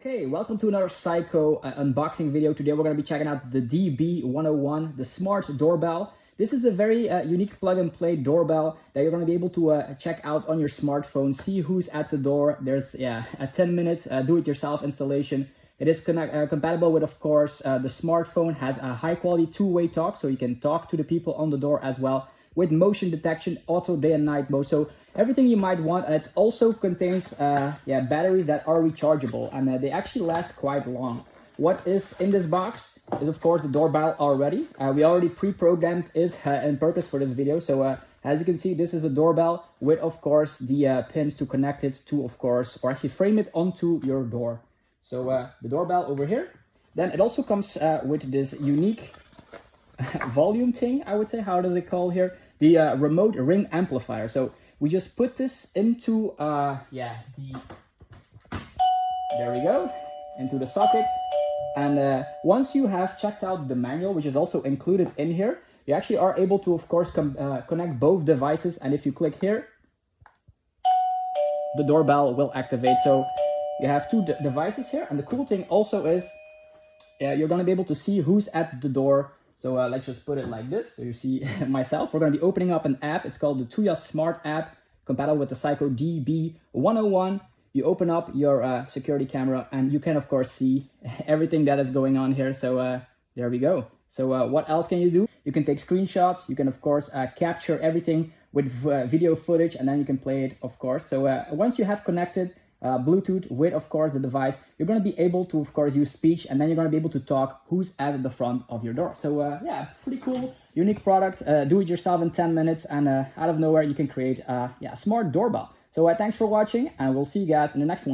Okay, welcome to another Syco unboxing video. Today we're going to be checking out the DB-101, the Smart Doorbell. This is a very unique plug-and-play doorbell that you're going to be able to check out on your smartphone, see who's at the door. There's a 10-minute do-it-yourself installation. It is compatible with, of course, the smartphone, has a high-quality two-way talk, so you can talk to the people on the door as well, with motion detection, auto day and night mode. So everything you might want. And it also contains batteries that are rechargeable, and they actually last quite long. What is in this box is, of course, the doorbell already. We already pre-programmed it on purpose for this video. So as you can see, this is a doorbell with, of course, the pins to connect it to, of course, or actually frame it onto your door. So the doorbell over here. Then it also comes with this unique volume thing, I would say. How does it call here? The remote Ring-Amplifier. So we just put this into there we go, into the socket. And once you have checked out the manual, which is also included in here, you actually are able to, of course, connect both devices. And if you click here, the doorbell will activate. So you have two devices here. And the cool thing also is you're going to be able to see who's at the door. So let's just put it like this, so you see myself. We're going to be opening up an app. It's called the Tuya Smart app, compatible with the Syco DB-101. You open up your security camera, and you can, of course, see everything that is going on here. So there we go. So what else can you do? You can take screenshots. You can, of course, capture everything with video footage, and then you can play it, of course. So once you have connected Bluetooth with, of course, the device, you're going to be able to, of course, use speech, and then you're going to be able to talk who's at the front of your door. So yeah, pretty cool, unique product. Do it yourself in 10 minutes, and out of nowhere you can create a smart doorbell. So thanks for watching, and we'll see you guys in the next one.